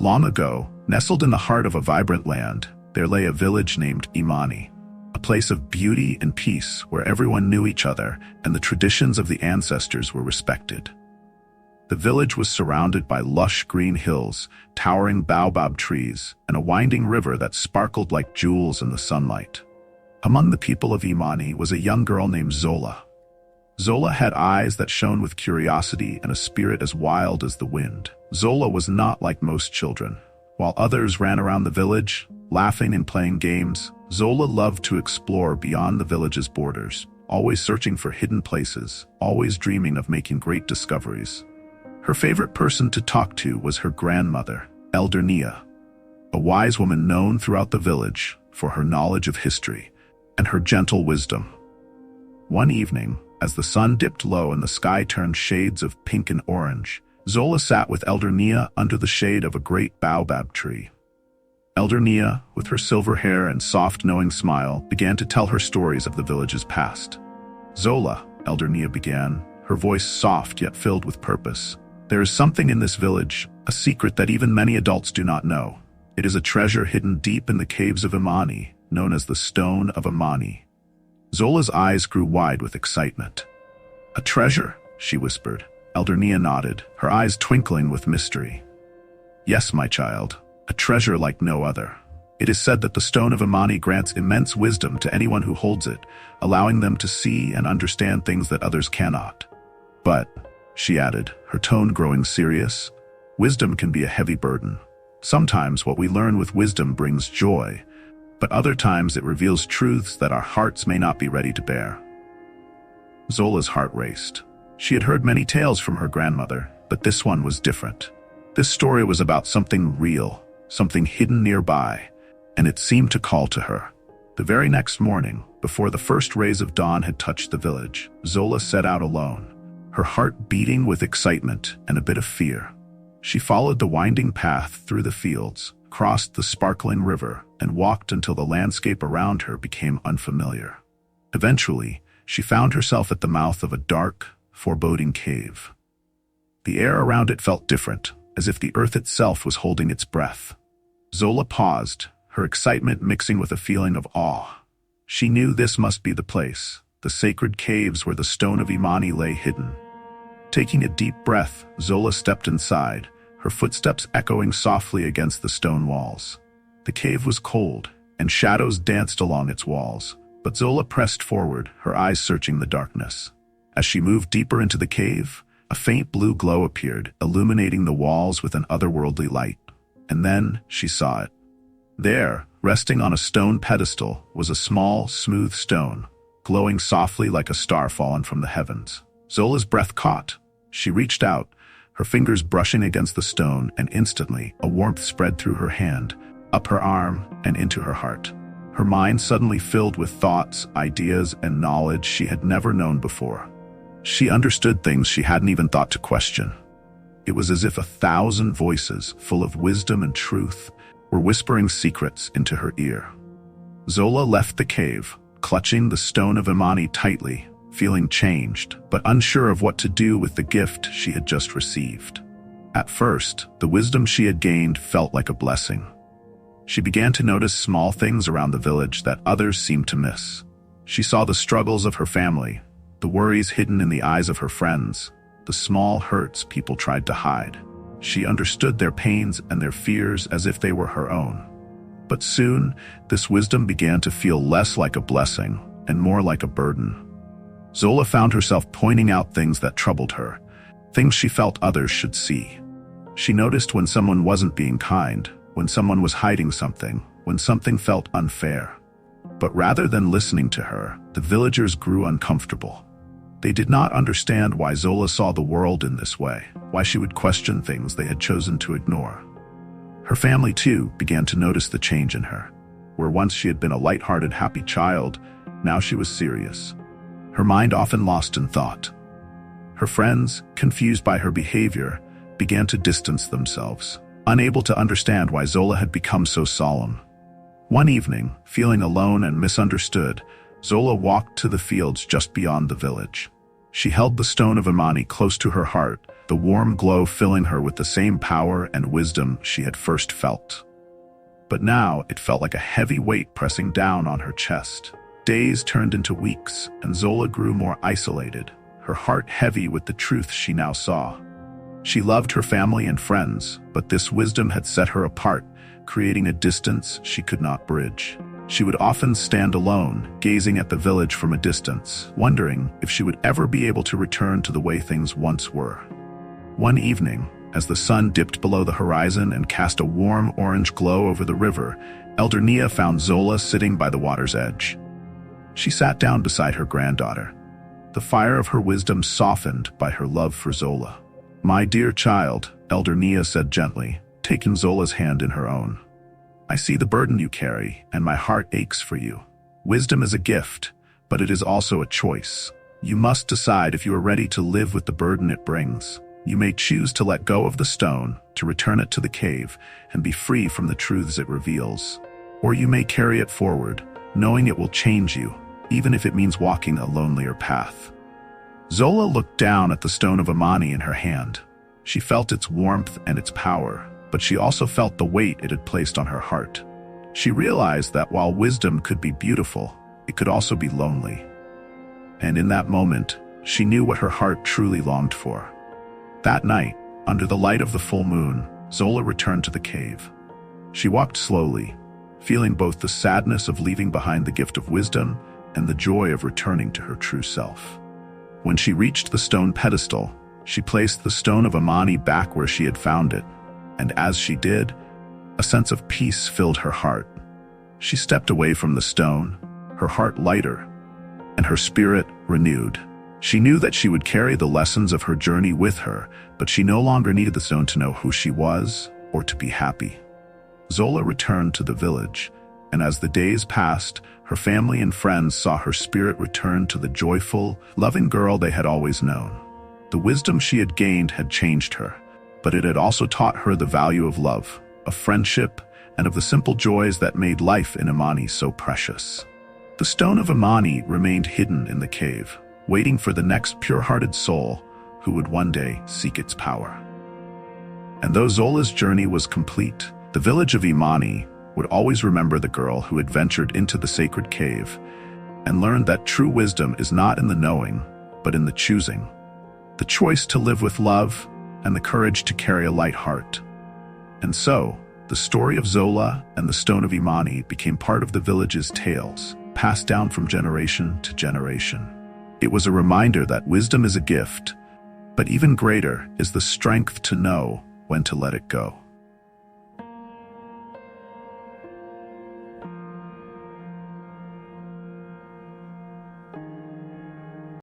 Long ago, nestled in the heart of a vibrant land, there lay a village named Imani, a place of beauty and peace where everyone knew each other and the traditions of the ancestors were respected. The village was surrounded by lush green hills, towering baobab trees, and a winding river that sparkled like jewels in the sunlight. Among the people of Imani was a young girl named Zola. Zola had eyes that shone with curiosity and a spirit as wild as the wind. Zola was not like most children. While others ran around the village, laughing and playing games, Zola loved to explore beyond the village's borders, always searching for hidden places, always dreaming of making great discoveries. Her favorite person to talk to was her grandmother, Elder Nia, a wise woman known throughout the village for her knowledge of history and her gentle wisdom. One evening, as the sun dipped low and the sky turned shades of pink and orange, Zola sat with Elder Nia under the shade of a great baobab tree. Elder Nia, with her silver hair and soft, knowing smile, began to tell her stories of the village's past. "Zola," Elder Nia began, her voice soft yet filled with purpose, "there is something in this village, a secret that even many adults do not know. It is a treasure hidden deep in the caves of Imani, known as the Stone of Imani." Zola's eyes grew wide with excitement. "A treasure?" she whispered. Elder Nia nodded, her eyes twinkling with mystery. "Yes, my child, a treasure like no other. It is said that the Stone of Imani grants immense wisdom to anyone who holds it, allowing them to see and understand things that others cannot. But," she added, her tone growing serious, "wisdom can be a heavy burden. Sometimes what we learn with wisdom brings joy, but other times it reveals truths that our hearts may not be ready to bear." Zola's heart raced. She had heard many tales from her grandmother, but this one was different. This story was about something real, something hidden nearby, and it seemed to call to her. The very next morning, before the first rays of dawn had touched the village, Zola set out alone, her heart beating with excitement and a bit of fear. She followed the winding path through the fields, crossed the sparkling river, and walked until the landscape around her became unfamiliar. Eventually, she found herself at the mouth of a dark, foreboding cave. The air around it felt different, as if the earth itself was holding its breath. Zola paused, her excitement mixing with a feeling of awe. She knew this must be the place, the sacred caves where the Stone of Imani lay hidden. Taking a deep breath, Zola stepped inside, her footsteps echoing softly against the stone walls. The cave was cold, and shadows danced along its walls, but Zola pressed forward, her eyes searching the darkness. As she moved deeper into the cave, a faint blue glow appeared, illuminating the walls with an otherworldly light. And then she saw it. There, resting on a stone pedestal, was a small, smooth stone, glowing softly like a star fallen from the heavens. Zola's breath caught. She reached out, her fingers brushing against the stone, and instantly a warmth spread through her hand, up her arm, and into her heart. Her mind suddenly filled with thoughts, ideas, and knowledge she had never known before. She understood things she hadn't even thought to question. It was as if 1,000 voices, full of wisdom and truth, were whispering secrets into her ear. Zola left the cave, clutching the Stone of Imani tightly, feeling changed, but unsure of what to do with the gift she had just received. At first, the wisdom she had gained felt like a blessing. She began to notice small things around the village that others seemed to miss. She saw the struggles of her family, the worries hidden in the eyes of her friends, the small hurts people tried to hide. She understood their pains and their fears as if they were her own. But soon, this wisdom began to feel less like a blessing and more like a burden. Zola found herself pointing out things that troubled her, things she felt others should see. She noticed when someone wasn't being kind, when someone was hiding something, when something felt unfair. But rather than listening to her, the villagers grew uncomfortable. They did not understand why Zola saw the world in this way, why she would question things they had chosen to ignore. Her family, too, began to notice the change in her. Where once she had been a light-hearted, happy child, now she was serious. Her mind often lost in thought. Her friends, confused by her behavior, began to distance themselves, unable to understand why Zola had become so solemn. One evening, feeling alone and misunderstood, Zola walked to the fields just beyond the village. She held the Stone of Imani close to her heart, the warm glow filling her with the same power and wisdom she had first felt. But now it felt like a heavy weight pressing down on her chest. Days turned into weeks, and Zola grew more isolated, her heart heavy with the truth she now saw. She loved her family and friends, but this wisdom had set her apart, creating a distance she could not bridge. She would often stand alone, gazing at the village from a distance, wondering if she would ever be able to return to the way things once were. One evening, as the sun dipped below the horizon and cast a warm orange glow over the river, Elder Nia found Zola sitting by the water's edge. She sat down beside her granddaughter, the fire of her wisdom softened by her love for Zola. "My dear child," Elder Nia said gently, taking Zola's hand in her own. "I see the burden you carry, and my heart aches for you. Wisdom is a gift, but it is also a choice. You must decide if you are ready to live with the burden it brings. You may choose to let go of the stone, to return it to the cave, and be free from the truths it reveals. Or you may carry it forward, knowing it will change you, even if it means walking a lonelier path." Zola looked down at the Stone of Imani in her hand. She felt its warmth and its power, but she also felt the weight it had placed on her heart. She realized that while wisdom could be beautiful, it could also be lonely. And in that moment, she knew what her heart truly longed for. That night, under the light of the full moon, Zola returned to the cave. She walked slowly, feeling both the sadness of leaving behind the gift of wisdom and the joy of returning to her true self. When she reached the stone pedestal, she placed the Stone of Imani back where she had found it, and as she did, a sense of peace filled her heart. She stepped away from the stone, her heart lighter, and her spirit renewed. She knew that she would carry the lessons of her journey with her, but she no longer needed the stone to know who she was or to be happy. Zola returned to the village, and as the days passed, her family and friends saw her spirit return to the joyful, loving girl they had always known. The wisdom she had gained had changed her, but it had also taught her the value of love, of friendship, and of the simple joys that made life in Imani so precious. The Stone of Imani remained hidden in the cave, waiting for the next pure-hearted soul who would one day seek its power. And though Zola's journey was complete, the village of Imani would always remember the girl who had ventured into the sacred cave and learned that true wisdom is not in the knowing, but in the choosing. The choice to live with love and the courage to carry a light heart. And so, the story of Zola and the Stone of Imani became part of the village's tales, passed down from generation to generation. It was a reminder that wisdom is a gift, but even greater is the strength to know when to let it go.